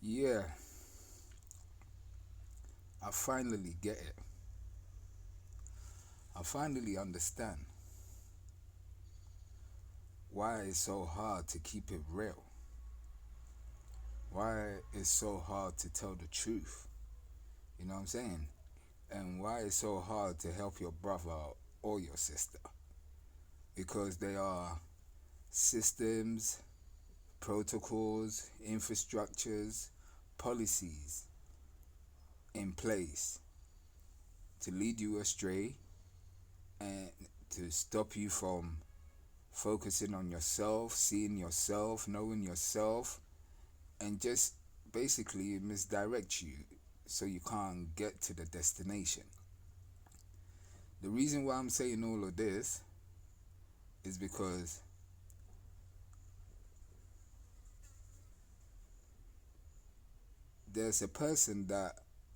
Yeah, I finally get it. I finally understand why it's so hard to keep it real. Why it's so hard to tell the truth. You know what I'm saying? And why it's so hard to help your brother or your sister. Because they are systems, protocols, infrastructures, policies in place to lead you astray and to stop you from focusing on yourself, seeing yourself, knowing yourself, and just basically misdirect you so you can't get to the destination. The reason why I'm saying all of this is because there's a person that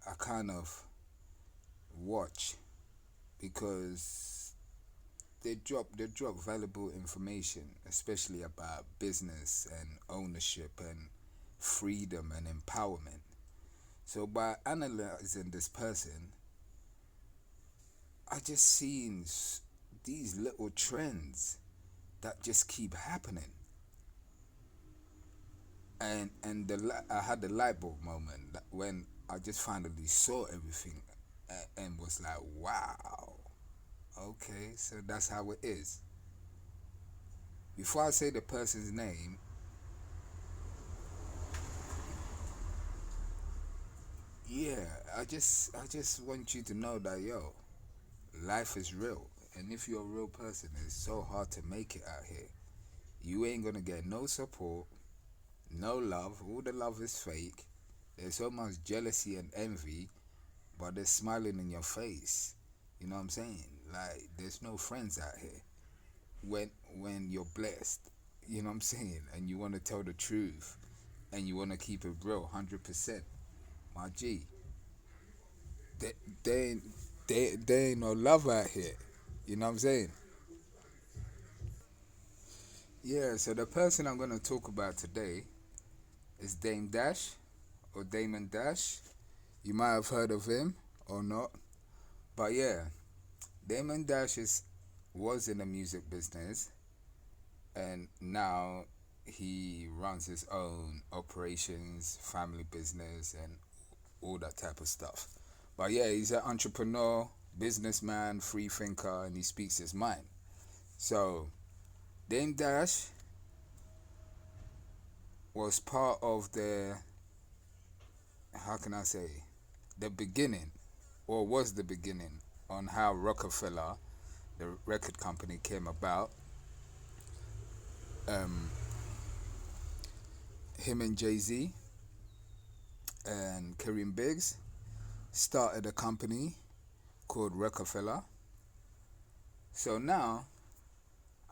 I kind of watch because they drop valuable information, especially about business and ownership and freedom and empowerment. So by analyzing this person, I just seen these little trends that just keep happening, and I had the light bulb moment when I just finally saw everything, and was like, wow, okay, so that's how it is. Before I say the person's name, yeah, I just want you to know that yo, life is real, and if you're a real person, it's so hard to make it out here. You ain't gonna get no support, no love. All the love is fake. There's so much jealousy and envy, but they're smiling in your face. You know what I'm saying? Like there's no friends out here when you're blessed. You know what I'm saying? And you want to tell the truth, and you want to keep it real, 100%. My G, they, they ain't they ain't no love out here. You know what I'm saying? Yeah. So the person I'm gonna talk about today is Dame Dash or Damon Dash. You might have heard of him or not, but yeah, Damon Dash was in the music business, and now he runs his own operations, family business, and all that type of stuff. But yeah, he's an entrepreneur, businessman, free thinker, and he speaks his mind. So Dame Dash was part of how can I say, the beginning, or was the beginning, on how Rockefeller, the record company, came about. Um, Him and Jay Z and Kareem Biggs started a company called Rockefeller. So now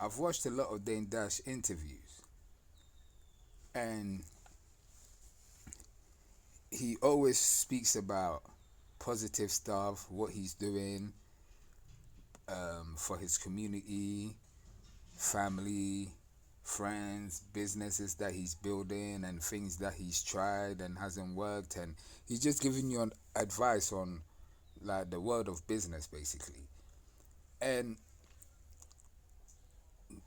I've watched a lot of Dame Dash interviews, and he always speaks about positive stuff, what he's doing for his community, family, friends, businesses that he's building, and things that he's tried and hasn't worked. And he's just giving you an advice on like the world of business, basically. And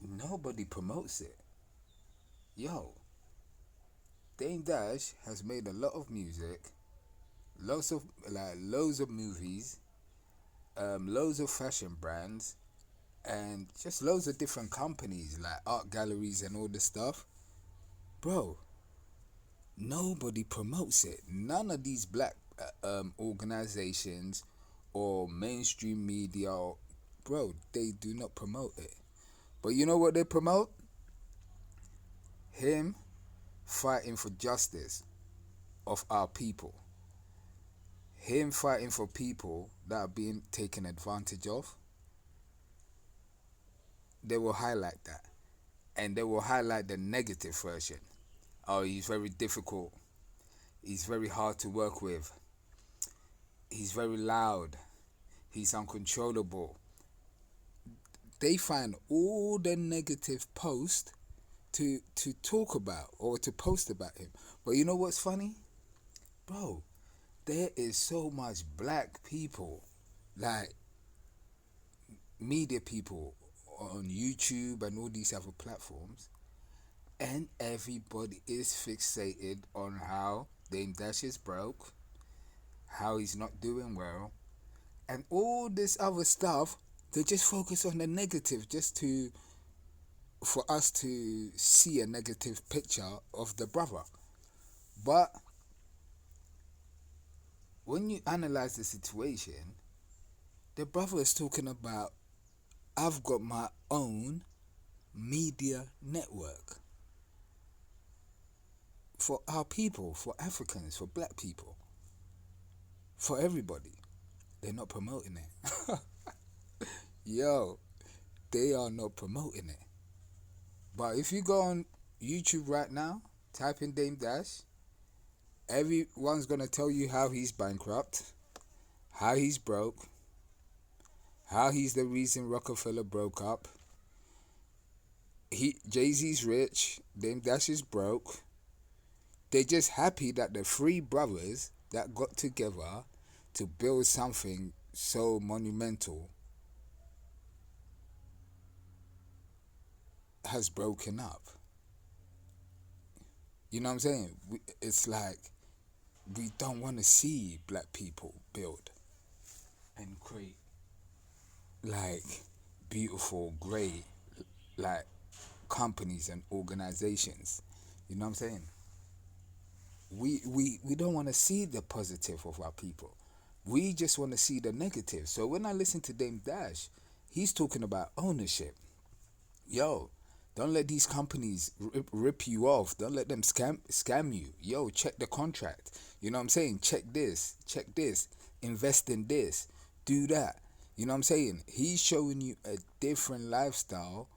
nobody promotes it. Yo, Dame Dash has made a lot of music, loads of movies, loads of fashion brands, and just loads of different companies like art galleries and all this stuff. Bro, nobody promotes it. None of these black organizations or mainstream media, bro, they do not promote it. But you know what they promote? Him fighting for justice of our people. Him fighting for people that are being taken advantage of. They will highlight that. And they will highlight the negative version. Oh, he's very difficult. He's very hard to work with. He's very loud. He's uncontrollable. They find all the negative posts to talk about or to post about him. But you know what's funny? bro, there is so much black people, like media people on YouTube and all these other platforms, and everybody is fixated on how Dame Dash is broke, how he's not doing well, and all this other stuff. They just focus on the negative just to for us to see a negative picture of the brother. But when you analyze the situation, the brother is talking about, I've got my own media network for our people, for Africans, for black people, for everybody. They're not promoting it. Yo, they are not promoting it. But if you go on YouTube right now, type in Dame Dash, everyone's gonna tell you how he's bankrupt, how he's broke, how he's the reason Rockefeller broke up. Jay-Z's rich, Dame Dash is broke. They're just happy that the three brothers that got together to build something so monumental has broken up. You know what I'm saying? It's like we don't want to see black people build and create like beautiful, great, like companies and organizations. You know what I'm saying? We don't want to see the positive of our people. We just want to see the negative. So when I listen to Dame Dash, he's talking about ownership. Yo, don't let these companies rip you off. Don't let them scam you. Yo, check the contract. You know what I'm saying? Check this. Check this. Invest in this. Do that. You know what I'm saying? He's showing you a different lifestyle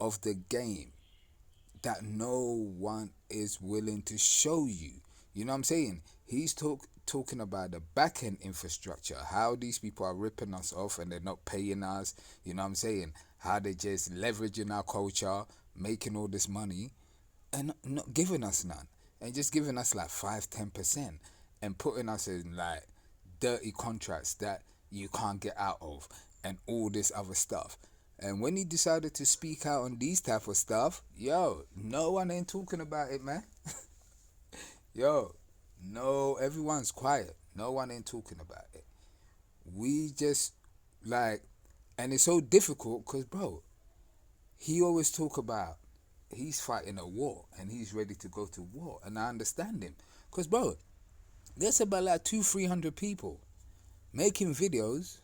of the game that no one is willing to show you. You know what I'm saying? He's talking about the back end infrastructure, how these people are ripping us off and they're not paying us. You know what I'm saying? How they just leveraging our culture, making all this money, and not giving us none, and just giving us like 5-10%, and putting us in like dirty contracts that you can't get out of, and all this other stuff. And when he decided to speak out on these type of stuff, yo, no one ain't talking about it, man. Yo, no, everyone's quiet. No one ain't talking about it. We just like, and it's so difficult because, bro, he always talk about he's fighting a war and he's ready to go to war, and I understand him because, bro, there's about like 200-300 people making videos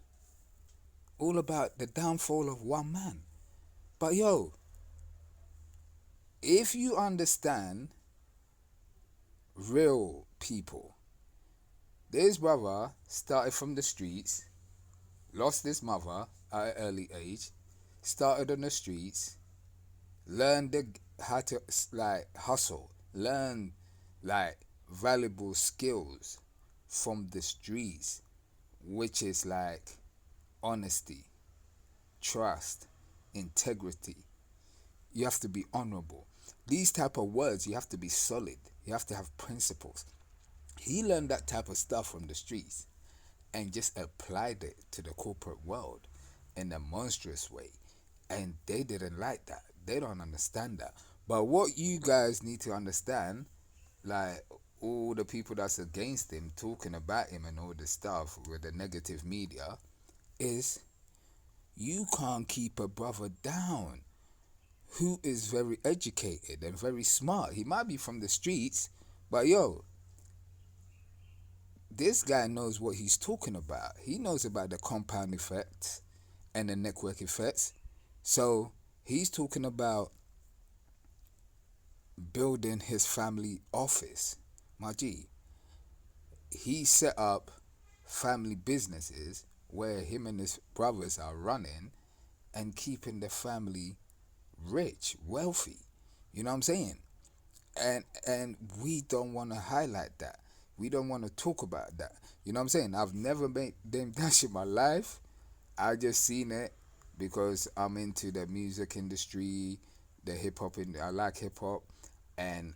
all about the downfall of one man. But yo, if you understand real people, this brother started from the streets, lost his mother at an early age, started on the streets, learned how to like hustle, learn like valuable skills from the streets, which is like honesty, trust, integrity. You have to be honorable. These type of words, you have to be solid. You have to have principles. He learned that type of stuff from the streets and just applied it to the corporate world in a monstrous way. And they didn't like that. They don't understand that. But what you guys need to understand, like all the people that's against him, talking about him and all this stuff with the negative media, is you can't keep a brother down who is very educated and very smart. He might be from the streets, but yo, this guy knows what he's talking about. He knows about the compound effects and the network effects. So he's talking about building his family office. My G, he set up family businesses where him and his brothers are running and keeping the family rich, wealthy. You know what I'm saying? And we don't want to highlight that. We don't want to talk about that. You know what I'm saying? I've never made them dash in my life. I just seen it because I'm into the music industry, the hip hop. I like hip hop, and